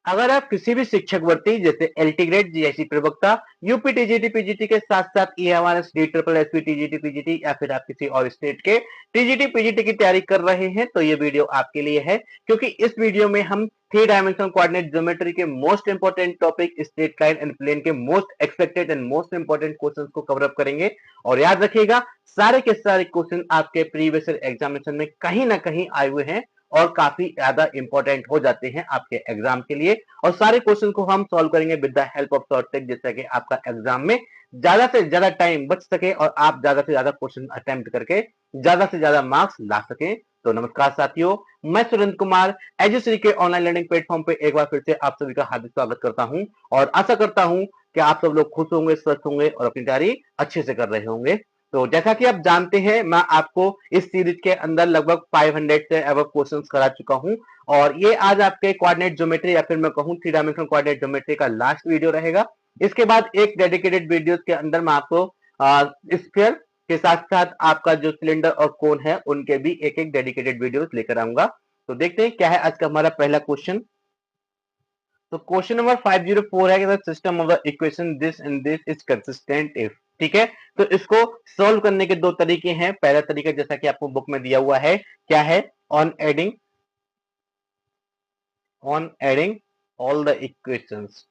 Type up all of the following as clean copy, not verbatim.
अगर आप किसी भी शिक्षक भर्ती जैसे एलटी ग्रेड, जीआईसी प्रवक्ता, यूपी टीजीटी पीजीटी के साथ साथ ईएमआरएस, डीट्रिपल एसपी टीजीटी पीजीटी या फिर आप किसी और स्टेट के टीजीटी पीजीटी की तैयारी कर रहे हैं तो ये वीडियो आपके लिए है, क्योंकि इस वीडियो में हम 3 डायमेंशनल कोऑर्डिनेट ज्योमेट्री के most important topic straight line and plane के most expected and most important questions को कवर अप करेंगे। और याद रखिएगा, सारे के सारे क्वेश्चन आपके प्रीवियस एग्जामिनेशन में कहीं ना कहीं आए हुए हैं और काफी ज्यादा इंपॉर्टेंट हो जाते हैं आपके एग्जाम के लिए। और सारे क्वेश्चन को हम सॉल्व करेंगे with the help of short trick, जिससे कि आपका एग्जाम में ज्यादा से ज्यादा टाइम बच सके और आप ज्यादा से ज्यादा क्वेश्चन अटेम्प्ट करके ज्यादा से ज्यादा मार्क्स ला सके। तो नमस्कार साथियों, मैं सुरेंद्र कुमार एजुश्री के ऑनलाइन लर्निंग प्लेटफॉर्म पे एक बार फिर से आप सभी का हार्दिक स्वागत करता हूं और आशा करता हूं कि आप सब लोग खुश होंगे, स्वस्थ होंगे और अपनी तैयारी अच्छे से कर रहे होंगे। तो जैसा कि आप जानते हैं, मैं आपको इस सीरीज के अंदर लगभग 500 से अबव क्वेश्चंस करा चुका हूं और ये आज आपके कोऑर्डिनेट ज्योमेट्री या फिर मैं कहूं 3 डायमेंशनल कोऑर्डिनेट ज्योमेट्री का लास्ट वीडियो रहेगा। इसके बाद एक डेडिकेटेड वीडियो के अंदर मैं आपको स्फीयर के साथ साथ आपका जो सिलेंडर और कोन है उनके भी एक एक डेडिकेटेड वीडियो लेकर आऊंगा। तो देखते हैं क्या है आज का हमारा पहला क्वेश्चन। तो क्वेश्चन नंबर 504 है कि system of the equation this and this is consistent if. ठीक है, तो इसको सॉल्व करने के दो तरीके हैं। पहला तरीका जैसा कि आपको बुक में दिया हुआ है, क्या है, on adding all the equations.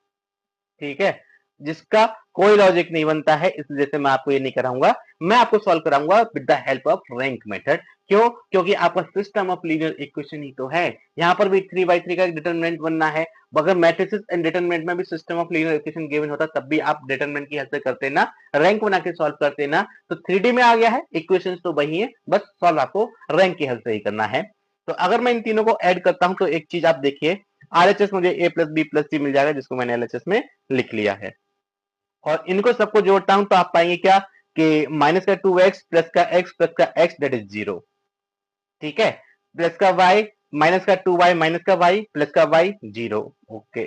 ठीक है, जिसका कोई लॉजिक नहीं बनता है, इसलिए से मैं आपको ये नहीं कराऊंगा, मैं आपको सॉल्व कराऊंगा with the help of rank method. क्यों? क्योंकि आपका सिस्टम ऑफ लीनियर इक्वेशन ही तो है। यहाँ पर भी 3 by 3 का डिटरमिनेंट बनना है। अगर मैट्रिसेस एंड डिटरमिनेंट में भी system of linear equation given होता तब भी आप डिटरमिनेंट की हेल्प से करते ना, रैंक बना के सॉल्व करते ना। तो 3D में आ गया है, इक्वेशन तो वही है, बस सॉल्व आपको रैंक की हेल्प से ही करना है। तो अगर मैं इन तीनों को ऐड करता हूं तो एक चीज आप देखिए, आरएचएस मुझे ए प्लस बी प्लस सी मिल जाएगा, जिसको मैंने एलएचएस में लिख लिया है। और इनको सबको जोड़ता हूं तो आप पाएंगे क्या कि माइनस का 2x प्लस का x दैट इज 0। ठीक है, प्लस का y माइनस का 2y माइनस का y प्लस का y 0। ओके,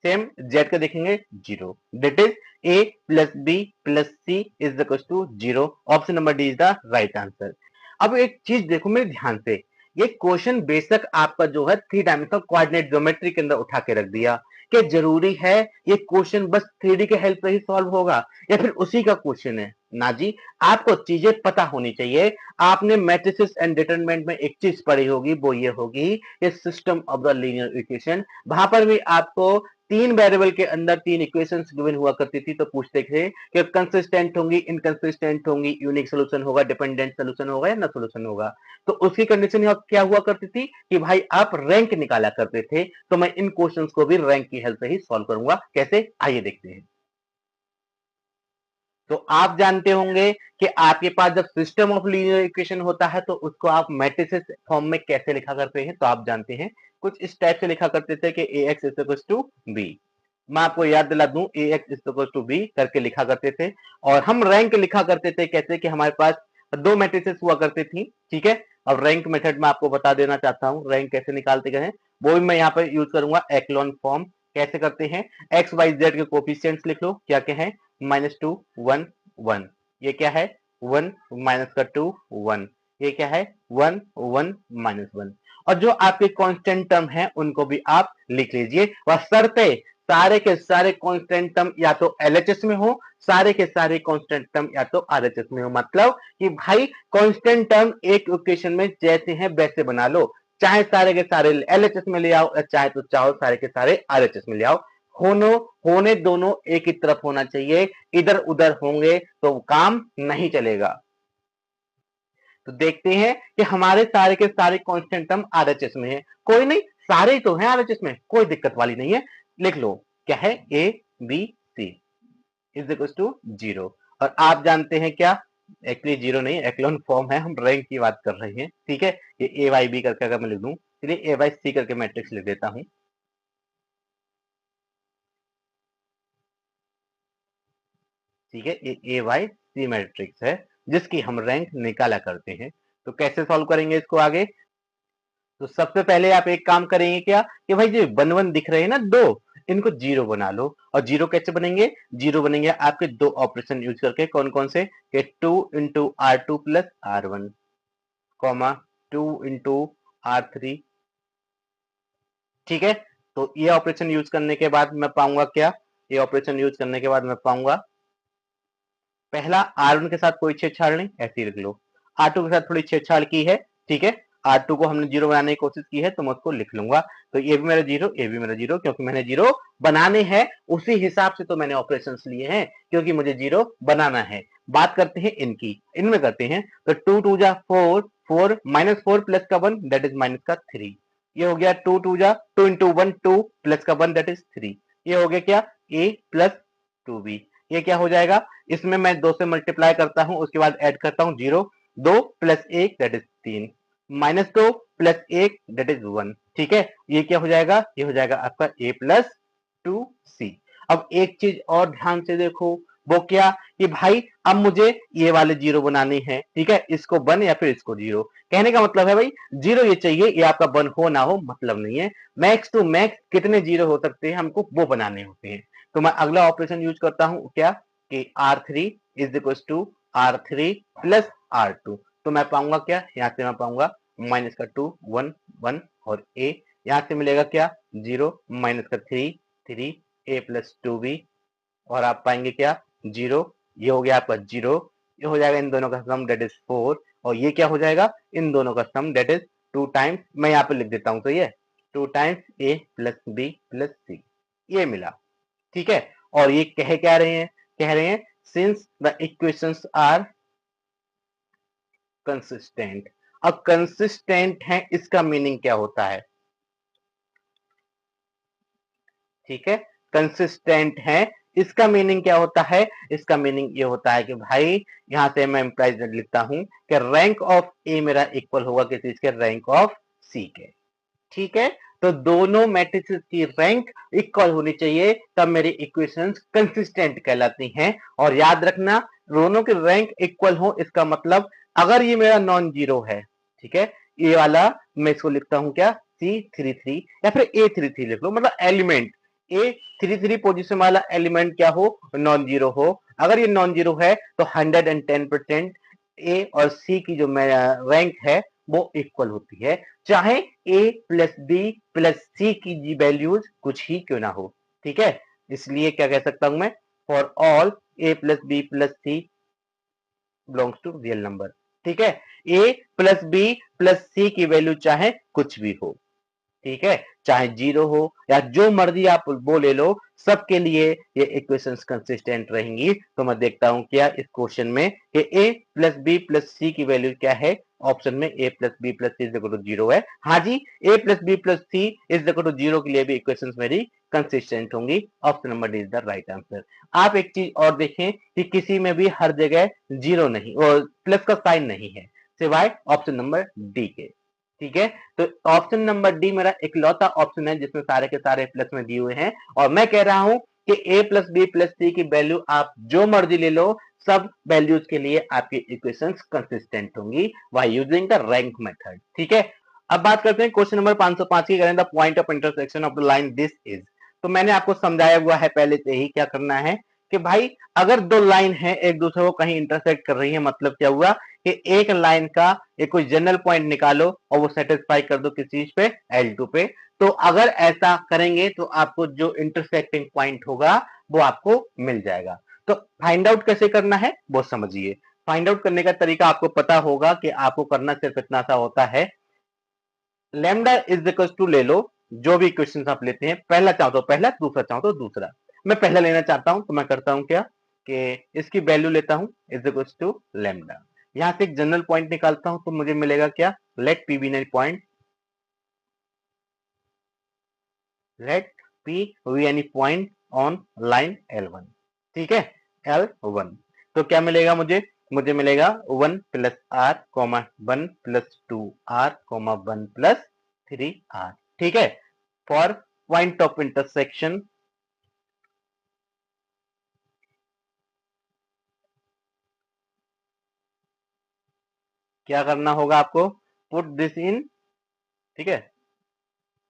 सेम z का देखेंगे 0, that is a plus b plus c is equal to 0। Option number D is the right answer. अब एक चीज देखो मेरे ध्यान से, ये क्वेश्चन बेशक आपका जो है 3 डायमेंशनल कोऑर्डिनेट ज्योमेट्री के अंदर उठा के रख दिया, कि जरूरी है ये क्वेश्चन बस 3D के हेल्प से ही सॉल्व होगा या फिर उसी का क्वेश्चन है? ना जी, आपको चीजें पता होनी चाहिए। आपने मैट्रिसेस एंड डिटरमिनेंट में एक चीज पढ़ी होगी, वो ये होगी ये system of the linear equation. वहां पर भी आपको 3 वेरिएबल के अंदर 3 इक्वेशंस गिवन हुआ करती थी, तो पूछते थे कि कंसिस्टेंट होंगी, इनकंसिस्टेंट होंगी, यूनिक सोल्यूशन होगा, डिपेंडेंट सोल्यूशन होगा या ना सोल्यूशन होगा। तो उसकी कंडीशन क्या हुआ करती थी कि भाई आप रैंक निकाला करते थे। तो मैं इन क्वेश्चंस को भी रैंक की हेल्प से ही सॉल्व करूंगा। कैसे, आइए देखते हैं। तो आप जानते होंगे कि आपके पास जब सिस्टम ऑफ लीनियर इक्वेशन होता है तो उसको आप मैट्रिसेस फॉर्म में कैसे लिखा करते हैं, तो आप जानते हैं कुछ इस टाइप से लिखा करते थे कि ax is equal to b। मैं आपको याद दिला दूं, ax is equal to b करके लिखा करते थे। और हम रैंक लिखा करते थे कैसे, कि हमारे पास दो मैट्रिसेस हुआ करती थी। ठीक है, अब रैंक मेथड में आपको बता देना चाहता हूं रैंक कैसे निकालते गए, वो भी मैं यहाँ पर यूज करूंगा एक्लोन फॉर्म। कैसे करते हैं, एक्स वाई जेड के कोफिशिएंट्स लिख लो, क्या क्या है, -2 1 1, ये क्या है 1 माइनस का 2 1, ये क्या है 1 1 -1। और जो आपके कांस्टेंट टर्म है उनको भी आप लिख लीजिए, वह शर्ते सारे के सारे कांस्टेंट टर्म या तो एलएचएस में हो, सारे के सारे कांस्टेंट टर्म या तो आरएचएस में हो। मतलब कि भाई कांस्टेंट टर्म एक इक्वेशन में जैसे हैं वैसे बना लो, चाहे सारे के सारे एलएचएस में ले आओ, चाहे तो चाहो सारे के सारे आरएचएस में ले आओ। होने दोनों एक ही तरफ होना चाहिए, इधर उधर होंगे तो काम नहीं चलेगा। तो देखते हैं कि हमारे सारे के सारे कांस्टेंट टर्म आरएचएस में है। कोई नहीं, सारे ही तो हैं आरएचएस में, कोई दिक्कत वाली नहीं है। लिख लो, क्या है, A B C is equal to 0। और आप जानते हैं क्या, एक्चुअली 0 नहीं, एक्लोन फॉर्म है, हम रैंक की बात कर रहे हैं। ठीक है, ये ए वाई बी करके अगर मैं लिख दूं, चलिए ए वाई सी करके मैट्रिक्स लिख देता हूं। ठीक है, ये ए वाई सी मैट्रिक्स है जिसकी हम रैंक निकाला करते हैं। तो कैसे सॉल्व करेंगे इसको आगे, तो सबसे पहले आप एक काम करेंगे क्या कि भाई जो वन वन दिख रहे हैं ना दो, इनको 0 बना लो। और 0 कैसे बनेंगे, 0 बनेंगे आपके दो ऑपरेशन यूज करके, कौन कौन से, कि 2 into R2 plus R1, comma 2 into R3। ठीक है, तो ये ऑपरेशन यूज करने के बाद मैं पाऊंगा क्या, ये ऑपरेशन यूज करने के बाद मैं पाऊंगा पहला R1 के साथ कोई छेड़छाड़ नहीं, ऐसे ही लिख लो। R2 के साथ थोड़ी छेड़छाड़ की है, ठीक है, R2 को हमने जीरो बनाने की कोशिश की है तो मैं उसको लिख लूंगा। तो ये भी मेरा जीरो, ये भी मेरा जीरो, क्योंकि मैंने जीरो बनाने हैं उसी हिसाब से तो मैंने ऑपरेशन लिए हैं, क्योंकि मुझे जीरो बनाना है। बात करते हैं इनकी, इनमें करते हैं। तो 2 2 जा 4, 4 माइनस 4 प्लस का 1 दैट इज माइनस का 3। ये हो गया 2 2 जा 2 इंटू 1 2 प्लस का 1 दैट इज 3। ये हो गया क्या, a प्लस 2b। ये क्या हो जाएगा, इसमें मैं 2 से मल्टीप्लाई करता हूं, उसके बाद ऐड करता हूं 0, 2 plus 1 that is 3, minus 2 plus 1 that is 1। ठीक है, ये क्या हो जाएगा, ये हो जाएगा आपका a प्लस 2c। अब एक चीज और ध्यान से देखो, वो क्या, कि भाई अब मुझे ये वाले जीरो बनाने हैं, ठीक है, इसको 1 या फिर इसको 0। कहने का मतलब है भाई जीरो ये चाहिए, ये आपका 1 हो ना हो मतलब नहीं है, मैक्स टू मैक्स कितने जीरो हो सकते हैं हमको वो बनाने होते हैं। तो मैं अगला ऑपरेशन यूज करता हूं क्या, कि R3 is equal to R3 plus R2। तो मैं पाऊंगा क्या, यहां से मैं पाऊंगा माइनस का 2 1 1 और a, यहां से मिलेगा क्या 0 माइनस का 3 3 a प्लस 2b, और आप पाएंगे क्या 0। ये हो गया आपका 0, ये हो जाएगा इन दोनों का सम दैट इज 4, और ये क्या हो जाएगा इन दोनों का सम दैट इज 2 टाइम्स, मैं यहाँ पे लिख देता हूं, तो ये 2 times a plus b plus c, ये मिला। ठीक है, और ये कह क्या रहे हैं, कह रहे हैं since the equations are consistent. अब कंसिस्टेंट है इसका मीनिंग क्या होता है, ठीक है, कंसिस्टेंट है इसका मीनिंग क्या होता है, इसका मीनिंग ये होता है कि भाई यहां से मैं इंप्लाइज लिखता हूं कि रैंक ऑफ ए मेरा इक्वल होगा किस चीज के, रैंक ऑफ सी के। ठीक है, तो दोनों मैट्रिसेस की रैंक इक्वल होनी चाहिए, तब मेरी इक्वेशंस कंसिस्टेंट कहलाती हैं। और याद रखना दोनों की रैंक इक्वल हो इसका मतलब अगर ये मेरा नॉन जीरो है, ठीक है, ये वाला मैं इसको लिखता हूं क्या C33 या फिर A33 लिख लो, मतलब एलिमेंट A33 पोजीशन वाला एलिमेंट क्या हो, नॉन जीरो हो। अगर ये नॉन जीरो है तो 110% ए और सी की जो रैंक है वो इक्वल होती है, चाहे ए प्लस बी प्लस सी की जी वैल्यूज कुछ ही क्यों ना हो। ठीक है, इसलिए क्या कह सकता हूं मैं, for all A plus B plus C belongs to real number. ठीक है, A plus B plus C की वैल्यू चाहे कुछ भी हो, ठीक है, चाहे जीरो हो या जो मर्जी आप वो ले लो, सबके लिए ये इक्वेशंस कंसिस्टेंट रहेंगी। तो मैं देखता हूं क्या इस क्वेश्चन में कि a plus B plus C की वैल्यू क्या है, ऑप्शन में a plus B plus C is equal to zero है। हाँ जी, a plus B plus C is equal to zero के लिए भी इक्वेशंस मेरी कंसिस्टेंट होंगी। Option number D is the right answer. आप एक चीज और देखें कि किसी में भी हर जगह जीरो नहीं और प्लस का साइन नहीं है, सिवाय ऑप्शन नंबर डी के। ठीक है, तो ऑप्शन नंबर डी मेरा इकलौता ऑप्शन है जिसमें सारे के सारे प्लस में दिए हुए हैं, और मैं कह रहा हूं कि a plus B plus C की वैल्यू आप जो मर्जी ले लो, सब वैल्यूज के लिए आपकी इक्वेशंस कंसिस्टेंट होंगी by using the rank method. ठीक है, अब बात करते हैं क्वेश्चन नंबर 505 की, करें the point of intersection of the line this is. तो मैंने आपको समझाया हुआ है पहले से ही क्या करना है, कि भाई अगर दो लाइन है एक दूसरे को कहीं इंटरसेक्ट कर रही है, मतलब क्या हुआ कि एक लाइन का एक कोई जनरल पॉइंट निकालो और वो सेटिस्फाई कर दो किस चीज पे, L2 पे। तो अगर ऐसा करेंगे तो आपको जो इंटरसेक्टिंग पॉइंट होगा वो आपको मिल जाएगा। तो फाइंड आउट कैसे करना है वो समझिए। फाइंड आउट करने का तरीका आपको पता होगा कि आपको करना सिर्फ इतना सा होता है, लैम्डा इज इक्वल टू ले लो, जो भी क्वेश्चन आप लेते हैं, पहला चाहो तो पहला, दूसरा चाहो तो दूसरा। मैं पहला लेना चाहता हूं तो मैं करता हूं क्या, कि इसकी वैल्यू लेता हूं इज इक्वल टू लैम्डा, यहां से एक जनरल पॉइंट निकालता हूं तो मुझे मिलेगा क्या, let P be point, let P be any point on line L1। ठीक है, L1, तो क्या मिलेगा मुझे, मुझे मिलेगा 1 plus R comma 1 plus 2r comma 1 plus 3r। ठीक है, फॉर पॉइंट ऑफ इंटरसेक्शन क्या करना होगा आपको, पुट दिस इन, ठीक है,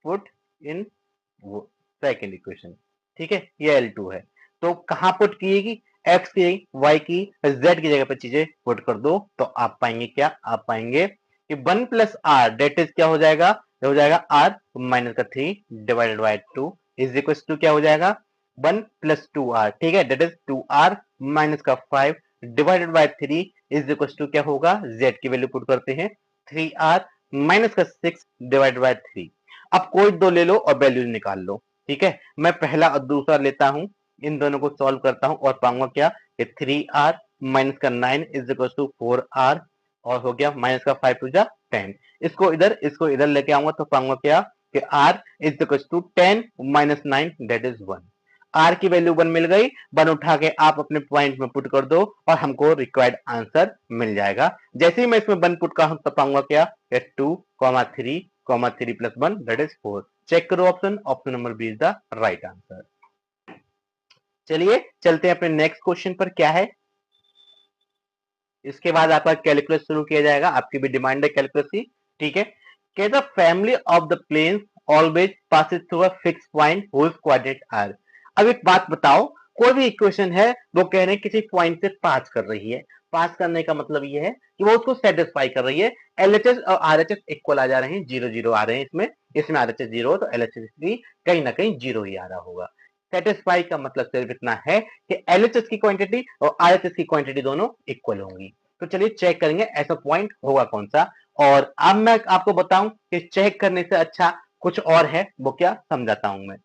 पुट इन वो सेकेंड इक्वेशन। ठीक है, ये L2 है, तो कहां पुट किएगी, x की y की z की जगह पर चीजें पुट कर दो, तो आप पाएंगे क्या, आप पाएंगे कि 1 प्लस आर डेट इज क्या हो जाएगा, ये हो जाएगा r माइनस का 3 divided by 2 is equal to क्या हो जाएगा 1 प्लस 2r, ठीक है, दैट इज 2r माइनस का 5 divided by 3 is equal to क्या होगा, z की वैल्यू पुट करते हैं 3r माइनस का 6 डिवाइडेड बाय 3। अब कोई दो ले लो और वैल्यूज निकाल लो, ठीक है। मैं पहला और दूसरा लेता हूं, इन दोनों को सॉल्व करता हूं और पाऊंगा क्या कि 3r माइनस का 9 इज इक्वल टू 4r और हो गया माइनस का 5 टू जा 10। इसको इधर लेके आऊंगा तो पाऊंगा क्या कि r is equal to 10 minus 9 that is 1। r की वैल्यू 1 मिल गई, 1 उठा के आप अपने पॉइंट में पुट कर दो और हमको रिक्वायर्ड आंसर मिल जाएगा। जैसे ही मैं इसमें 1 पुट कर तो पाऊंगा क्या 2, 3 प्लस 1 दैट इज 4। चेक करो option number B is the right answer. चलिए चलते हैं अपने नेक्स्ट क्वेश्चन पर, क्या है इसके बाद आपका कैलकुलस शुरू किया जाएगा, आपकी भी डिमांड है कैलकुलस की, ठीक है। क्या the family of the planes always passes through a fix point whose coordinate are. अब एक बात बताओ, कोई भी इक्वेशन है वो कह रहे हैं किसी पॉइंट से पास कर रही है, पास करने का मतलब ये है कि वो उसको सेटिस्फाई कर रही है। एलएचएस और आरएचएस इक्वल आ जा रहे हैं, 0 0 आ रहे हैं इसमें आरएचएस 0 तो एलएचएस भी कहीं ना कहीं 0 ही आ रहा होगा। सेटिस्फाई का मतलब सिर्फ इतना है कि एलएचएस की क्वांटिटी और आरएचएस की क्वांटिटी दोनों इक्वल होंगी। तो चलिए चेक करेंगे ऐसा पॉइंट होगा कौन सा। और अब मैं आपको बताऊं कि चेक करने से अच्छा कुछ और है, वो क्या समझाता हूं मैं।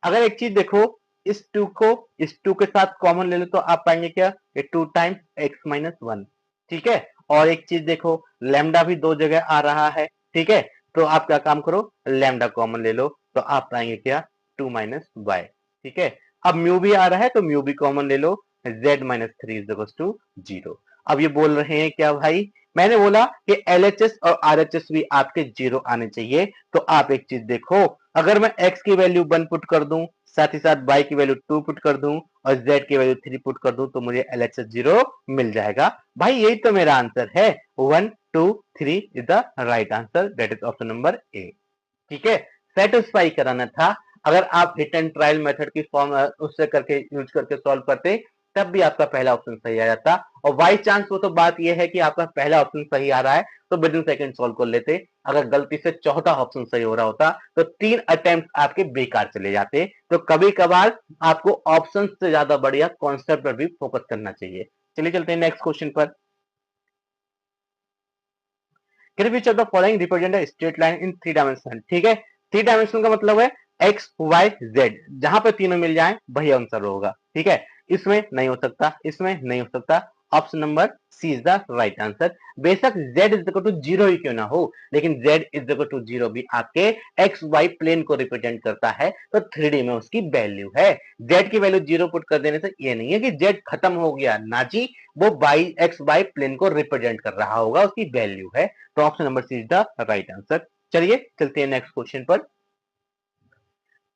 अगर एक चीज देखो, इस 2 के साथ कॉमन ले लो तो आप पाएंगे क्या, ये 2 टाइम्स x माइनस 1, ठीक है। और एक चीज देखो, लैम्डा भी दो जगह आ रहा है, ठीक है, तो आप क्या काम करो, लैम्डा कॉमन ले लो तो आप पाएंगे क्या 2 माइनस y, ठीक है। अब म्यू भी आ रहा है तो म्यू भी कॉमन ले लो, z minus 3 is equal to 0। अब ये बोल रहे हैं क्या भाई, मैंने बोला कि एलएचएस और आरएचएस भी आपके 0 आने चाहिए। तो आप एक चीज देखो, अगर मैं x की वैल्यू 1 पुट कर दूं, साथ ही साथ y की वैल्यू 2 पुट कर दूं और z की वैल्यू 3 पुट कर दूं तो मुझे LHS 0 मिल जाएगा। भाई यही तो मेरा आंसर है, 1 2 3 is the right answer, that is option number A, ठीक है। सेटिस्फाई कराना था, अगर आप हिट एंड ट्रायल मेथड की फॉर्म उससे करके यूज करके सॉल्व करते तब भी आपका पहला ऑप्शन सही आ जाता। और बाई चांस वो तो बात यह है कि आपका पहला ऑप्शन सही आ रहा है तो विद इन सेकंड सॉल्व कर लेते। अगर गलती से चौथा ऑप्शन सही हो रहा होता तो 3 अटेम्प्ट आपके बेकार चले जाते। तो कभी कभार आपको ऑप्शन से ज्यादा बढ़िया कॉन्सेप्ट पर भी फोकस करना चाहिए। चलिए चलते हैं नेक्स्ट क्वेश्चन पर। Can which of the following represent a straight line in 3 dimension, ठीक है। 3 डायमेंशन का मतलब है x y z, जहां पर तीनों मिल जाएं वही आंसर होगा, ठीक है। इसमें नहीं हो सकता, इसमें नहीं हो सकता, option number C is the right answer. बेशक z इज इक्वल टू 0 ही क्यों ना हो, लेकिन z इज इक्वल टू 0 भी आपके एक्स वाई प्लेन को रिप्रेजेंट करता है, तो 3D में उसकी वैल्यू है। z की वैल्यू 0 पुट कर देने से ये नहीं है कि z खत्म हो गया, ना जी, वो बाई एक्स वाई प्लेन को रिप्रेजेंट कर रहा होगा, उसकी वैल्यू है। तो option number C is the right answer. चलिए चलते हैं नेक्स्ट क्वेश्चन पर।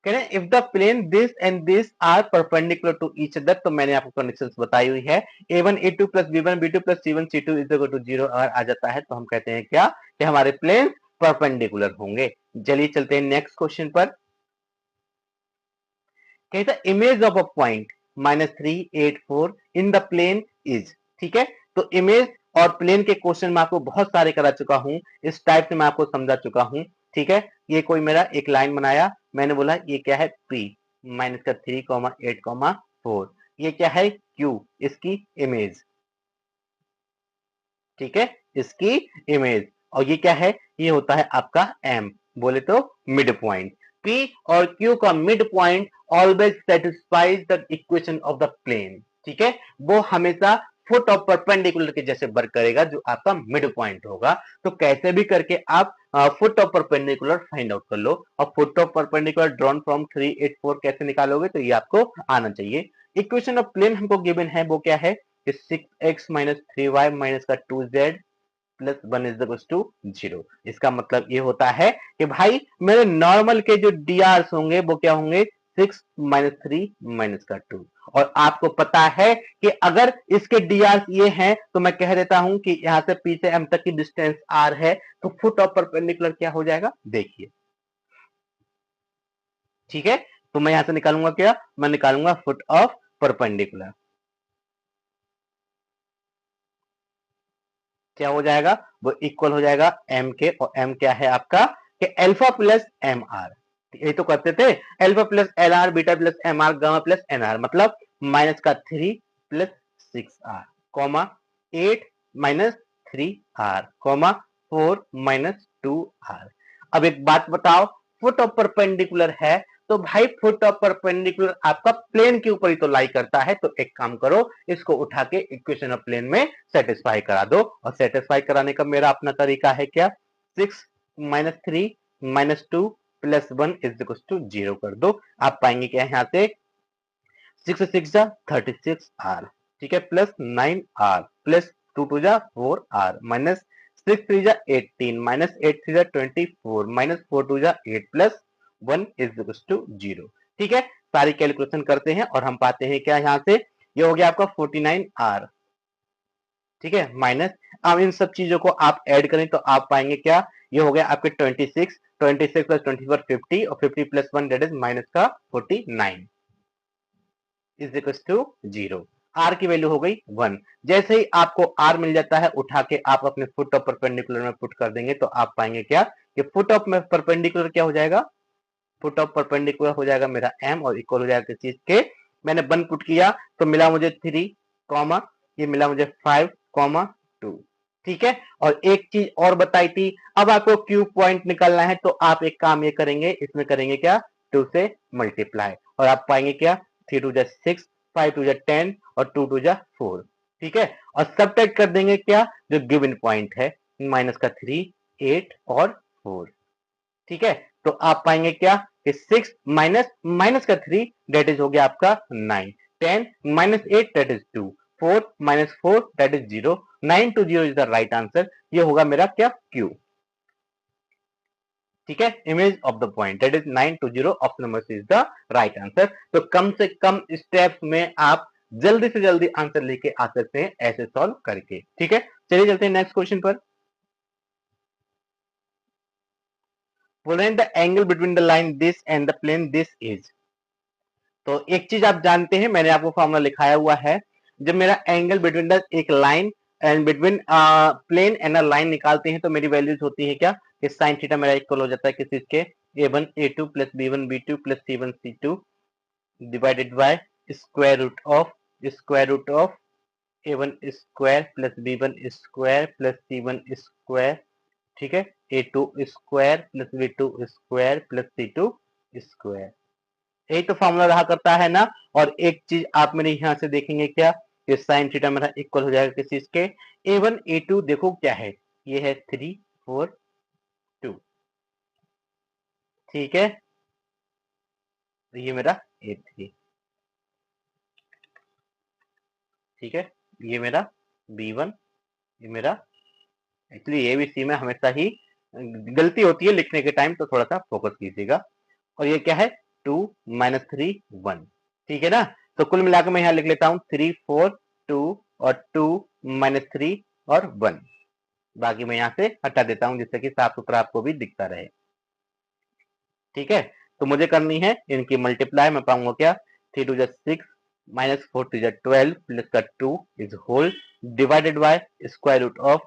कह रहे हैं if the plane this and this are perpendicular to each other, तो मैंने आपको कंडीशंस बताई हुई है, a1 a2 plus b1 b2 plus c1 c2 is equal to 0 अगर आ जाता है तो हम कहते हैं क्या कि हमारे प्लेन परपेंडिकुलर होंगे। चलिए चलते हैं नेक्स्ट क्वेश्चन पर। कहता है image of a point -3 8 4 in the plane is, ठीक है। तो इमेज और प्लेन के क्वेश्चन मैं आपको बहुत सारे करा चुका हूं, इस टाइप से मैं आपको समझा चुका हूं, ठीक है। ये कोई मेरा एक लाइन बनाया, मैंने बोला ये क्या है P -3 8 4, ये क्या है Q, इसकी इमेज, ठीक है, इसकी इमेज। और ये क्या है, ये होता है आपका M, बोले तो मिड पॉइंट। P और Q का mid point always satisfies the equation of the plane, ठीक है, वो हमेशा फुट ऑफ परपेंडिकुलर के जैसे वर्क करेगा, जो आपका मिड पॉइंट होगा। तो कैसे भी करके आप foot of perpendicular find out कर लो, और foot of perpendicular drawn from 3 8 4 कैसे निकालोगे, तो ये आपको आना चाहिए। इक्वेशन ऑफ प्लेन हमको गिवन है, वो क्या है, 6x माइनस 3y माइनस का 2z plus 1 is equal to 0। इसका मतलब ये होता है कि भाई मेरे नॉर्मल के जो डीआर होंगे वो क्या होंगे, 6 माइनस 3 माइनस का 2। और आपको पता है कि अगर इसके डीआर ये हैं तो मैं कह देता हूं कि यहां से पी से एम तक की डिस्टेंस आर है, तो फुट ऑफ परपेंडिकुलर क्या हो जाएगा, देखिए, ठीक है। तो मैं यहां से निकालूंगा क्या, मैं निकालूंगा फुट ऑफ परपेंडिकुलर, क्या हो जाएगा, वो इक्वल हो जाएगा m के, और m क्या है आपका कि अल्फा प्लस एम आर, ये तो करते थे alpha plus L R beta plus M R gamma plus N R, मतलब माइनस का 3 plus 6 R comma 8 minus 3 R comma 4 minus 2 R. अब एक बात बताओ, फुट ऑफ परपेंडिकुलर है तो भाई फुट ऑफ परपेंडिकुलर आपका प्लेन के ऊपर ही तो लाई करता है, तो एक काम करो इसको उठा के इक्वेशन ऑफ प्लेन में सेटिस्फाई करा दो, और सेटिस्फाई कराने का मेरा अपना तरीका है क्या, 6 minus 3 minus 2 plus 1 is equal to 0 कर दो। आप पाएंगे क्या यहाँ से 6 6 जा 36 आर, ठीक है, प्लस 9 आर प्लस 2 2 जा 4 आर माइनस 6 3 जा 18 माइनस 8 3 जा 24 माइनस 4 2 जा 8 प्लस 1 इज इक्वल टू 0। ठीक है, सारी कैलकुलेशन करते हैं और हम पाते हैं क्या यहाँ से, ये हो गया आपका 49 आर, ठीक है, माइनस, अब इन सब चीजों को आप ऐड करें तो आप पाएंगे क्या, ये हो गया आपके 26 26 प्लस 24 50 और 50 प्लस 1 दैट इज माइनस का 49 इज इक्वल टू 0। आर की वैल्यू हो गई 1। जैसे ही आपको आर मिल जाता है उठा के आप अपने फुट ऑफ परपेंडिकुलर में पुट कर देंगे तो आप पाएंगे क्या कि फुट ऑफ परपेंडिकुलर क्या हो जाएगा, फुट ऑफ परपेंडिकुलर हो जाएगा मेरा m और इक्वल हो जाएगा किस चीज के, मैंने 1 पुट किया तो मिला मुझे 3 कॉमा, ये मिला मुझे 5 कॉमा 2, ठीक है। और एक चीज और बताई थी, अब आपको क्यू पॉइंट निकालना है तो आप एक काम ये करेंगे, इसमें करेंगे क्या 2 से मल्टीप्लाई, और आप पाएंगे क्या 3 2 जा 6 5 2 जा 10 और 2 2 जा 4, ठीक है। और सबट्रैक्ट कर देंगे क्या जो गिवन पॉइंट है, माइनस का 3 8 और 4, ठीक है। तो आप पाएंगे क्या कि 6 माइनस माइनस का 3 डेट इज हो गया आपका 9, 10 minus 8 that is 2, 4 minus 4 that is 0, 9 to 0 is the right answer. ये होगा मेरा क्या क्यू, ठीक है, image of the point that is 9 to 0 option number is the right answer. तो कम से कम स्टेप्स में आप जल्दी से जल्दी आंसर लेके आ सकते हैं ऐसे सॉल्व करके, ठीक है। चलिए चलते हैं नेक्स्ट क्वेश्चन पर। बोल the angle between the line this and the plane this is. तो एक चीज आप जानते हैं, मैंने आपको फॉर्मूला लिखाया हुआ है, जब मेरा एंगल बिटवीन द एक line and between plane and a line निकालते हैं तो मेरी वैल्यूज होती है क्या, कि साइन थीटा मेरा इक्वल हो जाता है किस चीज के, a1 a2 plus b1 b2 plus c1 c2 divided by square root of a1 square plus b1 square plus c1 square, ठीक है, a2 square plus b2 square plus c2 square. यही तो फॉर्मूला रहा करता है ना। और एक चीज आप मेरे यहाँ से देखेंगे क्या, कि साइन थीटा मेरा इक्वल हो जाएगा किस चीज के, a1 a2 देखो क्या है, ये है 3 4 2, ठीक है, ये मेरा a3, ठीक है, ये मेरा b1, ये मेरा, एक्चुअली ए बी सी में हमेशा ही गलती होती है लिखने के टाइम, तो थोड़ा सा फोकस कीजिएगा। और ये क्या है 2 माइनस 3 1, ठीक है ना। तो कुल मिलाकर मैं यहाँ लिख लेता हूँ 3 4 2 और 2 माइनस 3 और 1, बाकी मैं यहाँ से हटा देता हूँ जिससे कि साफ सुथरा आपको भी दिखता रहे, ठीक है। तो मुझे करनी है इनकी मल्टीप्लाई, मैं पाऊंगा क्या 3 2 जा 6 माइनस 4 3 जा 12 प्लस का 2 is whole divided by square root of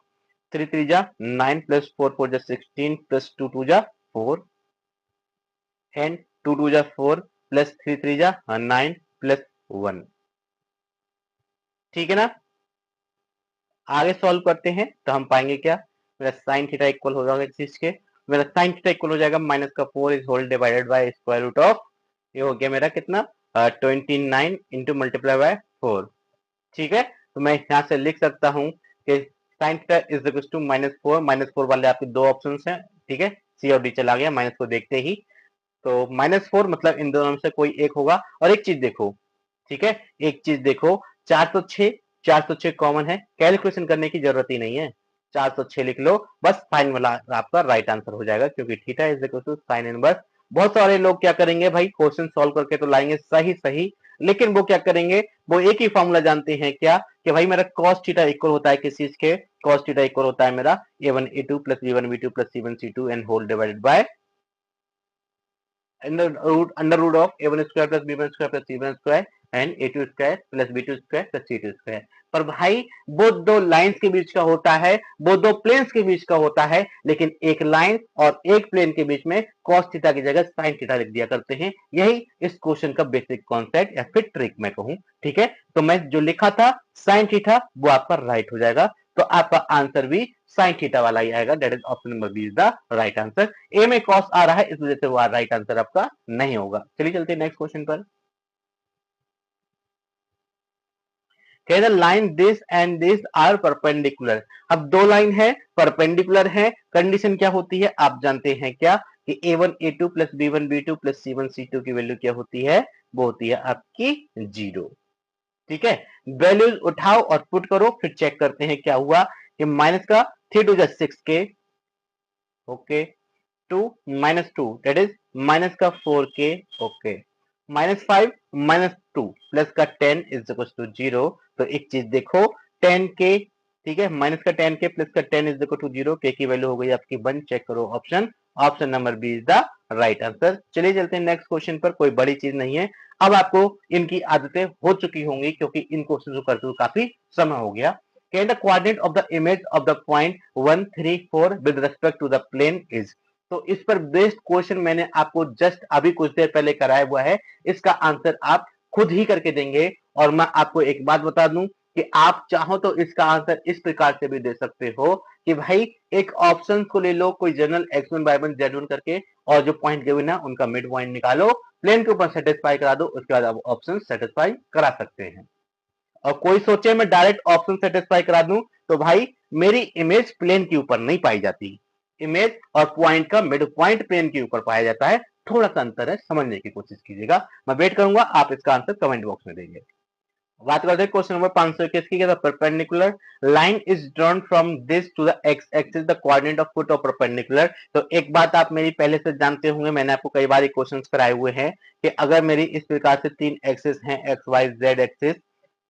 3 3 जा 9 प्लस 4 4 जा 16 प्लस 2 2 जा 4 एंड 2 2 जा 4 प्लस 3 3 जा 9 प्लस 1, ठीक है ना। आगे सॉल्व करते हैं तो हम पाएंगे क्या, मेरा साइन थीटा इक्वल हो जाएगा इस चीज के, मेरा साइन थीटा इक्वल हो जाएगा माइनस का 4 is whole divided by square root of, ये हो गया मेरा कितना 29 इंटू मल्टीप्लाई बाय 4, ठीक है। तो मैं यहाँ से लिख सकता हूँ कि sine theta is equal to -4 वाले आपके दो ऑप्शन हैं, ठीक है, सी और डी चला गया माइनस को देखते ही, तो -4 मतलब इन दोनों में से कोई एक होगा। और एक चीज देखो, ठीक है, एक चीज देखो 406 कॉमन है, कैलकुलेशन करने की जरूरत ही नहीं है, 406 लिख लो बस, साइन वाला आपका राइट आंसर हो जाएगा, क्योंकि theta is equal to sine inverse. बहुत सारे लोग क्या करेंगे भाई, क्वेश्चन सॉल्व करके तो लाएंगे सही सही, लेकिन वो क्या करेंगे, वो एक ही फॉर्मूला जानते हैं क्या, कि भाई मेरा cos थीटा इक्वल होता है किस चीज के, cos थीटा इक्वल होता है मेरा a1 a2 plus b1 b2 plus c1 c2 and whole divided by under root of a1 square plus b1 square plus c1 square and a2 square plus b2 square plus c2 square. पर भाई वो दो lines के बीच का होता है, वो दो प्लेन्स के बीच का होता है, लेकिन एक लाइन और एक प्लेन के बीच में कॉस थीटा की जगह साइन थीटा लिख दिया करते हैं। यही इस क्वेश्चन का बेसिक कॉन्सेप्ट या फिर ट्रिक मैं कहूं। ठीक है, तो मैं जो लिखा था साइन थीटा वो आपका राइट हो जाएगा, तो आपका आंसर भी साइन थीटा वाला ही आएगा। That is option number B is the right answer. A में कॉस आ रहा है इस वजह से वो राइट आंसर आपका नहीं होगा। चलिए चलते हैं नेक्स्ट क्वेश्चन पर। The line this and this are perpendicular. अब दो लाइन है, परपेंडिकुलर है, कंडीशन क्या होती है आप जानते हैं क्या कि a1 a2 plus b1 b2 plus c1 c2 की वैल्यू क्या होती है, वो होती है आपकी 0। ठीक है, वैल्यूज उठाओ और पुट करो, फिर चेक करते हैं क्या हुआ कि माइनस का 3 टू 6 के, okay, 2 minus 2 that is minus का 4 के, ओके, माइनस 5 माइनस 2 प्लस का 10 इज इक्वल टू 0। तो एक चीज देखो 10 के, ठीक है, माइनस का 10 के प्लस का 10 इज इक्वल टू 0, के की वैल्यू हो गई आपकी 1। चेक करो option, option number B is the right answer. चलिए चलते हैं नेक्स्ट क्वेश्चन पर, कोई बड़ी चीज नहीं है। अब आपको इनकी आदतें हो चुकी होंगी क्योंकि इन क्वेश्चन को करते हुए काफी समय हो गया। Can the coordinate of the image of the point 1 3 4 with respect to the plane is। तो इस पर बेस्ड क्वेश्चन मैंने आपको जस्ट अभी कुछ देर पहले कराया हुआ है, इसका आंसर आप खुद ही करके देंगे। और मैं आपको एक बात बता दूं कि आप चाहो तो इसका आंसर इस प्रकार से भी दे सकते हो कि भाई एक ऑप्शन को ले लो, कोई जनरल x1 y1 z1 करके, और जो पॉइंट गिवन है उनका मिड पॉइंट निकालो, प्लेन के ऊपर सेटिस्फाई करा दो, उसके बाद आप ऑप्शन सेटिस्फाई करा सकते हैं। और कोई सोचे मैं डायरेक्ट ऑप्शन सेटिस्फाई करा दूं, तो भाई मेरी इमेज प्लेन के ऊपर नहीं पाई जाती, इमेज और पॉइंट का मिड पॉइंट प्लेन के ऊपर पाया जाता है। थोड़ा सा अंतर है, समझने की कोशिश कीजिएगा। मैं वेट करूंगा, आप इसका आंसर कमेंट बॉक्स में देंगे। बात करते हैं क्वेश्चन नंबर 521 की। Perpendicular line is drawn from this to the X axis, the coordinate of foot of perpendicular. तो एक बात आप मेरी पहले से जानते होंगे, मैंने आपको कई बार क्वेश्चंस कराए हुए हैं कि अगर मेरी इस प्रकार से 3 एक्सिस हैं, एक्स वाई जेड एक्सिस,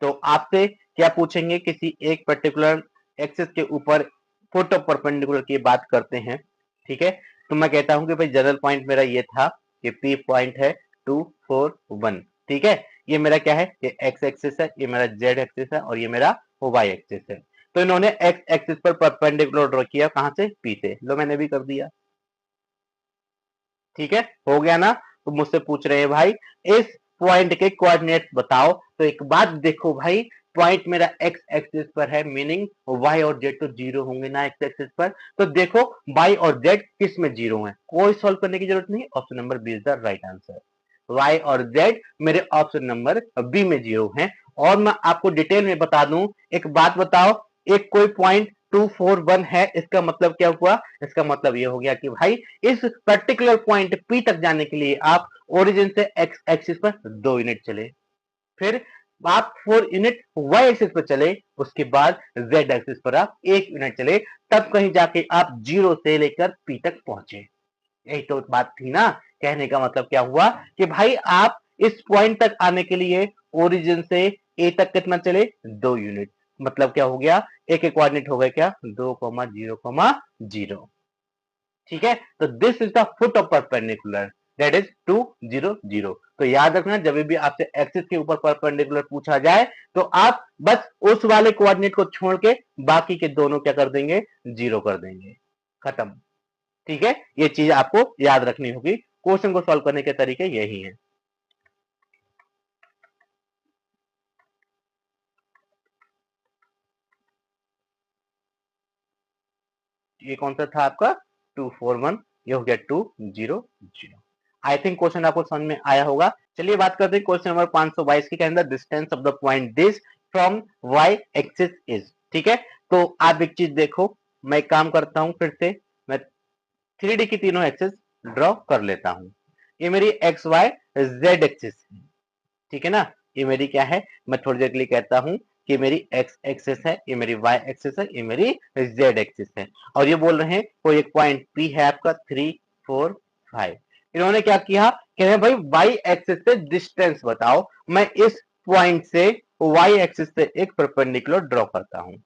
तो आपसे क्या पूछेंगे, किसी एक पर्टिकुलर एक्सिस के ऊपर फुट ऑफ परपेंडिकुलर की बात करते हैं। ठीक है, तो मैं कहता हूं कि भाई जनरल पॉइंट मेरा ये था कि पी पॉइंट है 2 4 1। ठीक है, ये मेरा क्या है, ये एक्स एक्सिस है, ये मेरा जेड एक्सिस है, और ये मेरा वाई एक्सिस है। तो इन्होंने एक्स एक्सिस पर परपेंडिकुलर ड्रॉ किया, कहां से, पी से। लो मैंने भी कर दिया। ठीक है, हो गया ना। तो मुझसे पूछ रहे हैं भाई इस पॉइंट के कोऑर्डिनेट्स बताओ। तो एक बात देखो भाई, पॉइंट मेरा एक्स एक्सिस पर है, मीनिंग वाई और जेड तो जीरो होंगे ना एक्स एक्सिस पर। तो देखो वाई और जेड किस में जीरो है, कोई सॉल्व करने की जरूरत नहीं, option number B is the right answer. Y और जेड मेरे ऑप्शन नंबर बी में जीरो हैं। और मैं आपको डिटेल में बता दूं, एक बात बताओ, एक कोई पॉइंट 241 है, इसका मतलब क्या हुआ, इसका मतलब ये हो गया कि भाई इस पर्टिकुलर पॉइंट पी तक जाने के लिए आप ओरिजिन से एक्स एक्सिस पर 2 यूनिट चले, फिर आप 4 यूनिट वाई एक्सिस पर चले, उसके बाद जेड एक्सिस पर आप 1 यूनिट चले, तब कहीं जाके आप 0 से लेकर पी तक पहुंचे। यही तो बात थी ना। कहने का मतलब क्या हुआ कि भाई आप इस पॉइंट तक आने के लिए ओरिजिन से ए तक कितना चले, 2 यूनिट। मतलब क्या हो गया, एक एक कोऑर्डिनेट हो गए क्या, 2,0,0। ठीक है, तो this is the foot of perpendicular, that is 2 0 0। तो याद रखना, जब भी आपसे एक्सिस के ऊपर परपेंडिकुलर पूछा जाए तो आप बस उस वाले कोऑर्डिनेट को छोड़ के बाकी के दोनों क्या कर देंगे, जीरो कर देंगे, खत्म। ठीक है, ये चीज आपको याद रखनी होगी। क्वेश्चन को सॉल्व करने के तरीके यही हैं। ये कौन सा था आपका, 241, ये हो गया 200। आई थिंक क्वेश्चन आपको समझ में आया होगा। चलिए बात करते हैं क्वेश्चन नंबर 522 की, अंदर distance of the point this from Y axis is. ठीक है, तो आप एक चीज देखो, मैं एक काम करता हूं, फिर से मैं 3D की तीनों एक्सिस ड्रॉ कर लेता हूं। ये मेरी एक्स वाई जेड एक्सिस है, ठीक है ना। ये मेरी क्या है, मैं थोड़ी देर के लिए कहता हूं कि मेरी एक्स एक्सिस है, ये मेरी वाई एक्सिस है, ये मेरी जेड एक्सिस है। और ये बोल रहे हैं कोई एक पॉइंट पी है आपका 3 4 5। इन्होंने क्या किया, कह रहे हैं भाई वाई एक्सिस से डिस्टेंस बताओ। मैं इस पॉइंट से वाई एक्सिस से एक परपेंडिकुलर ड्रॉ करता हूं,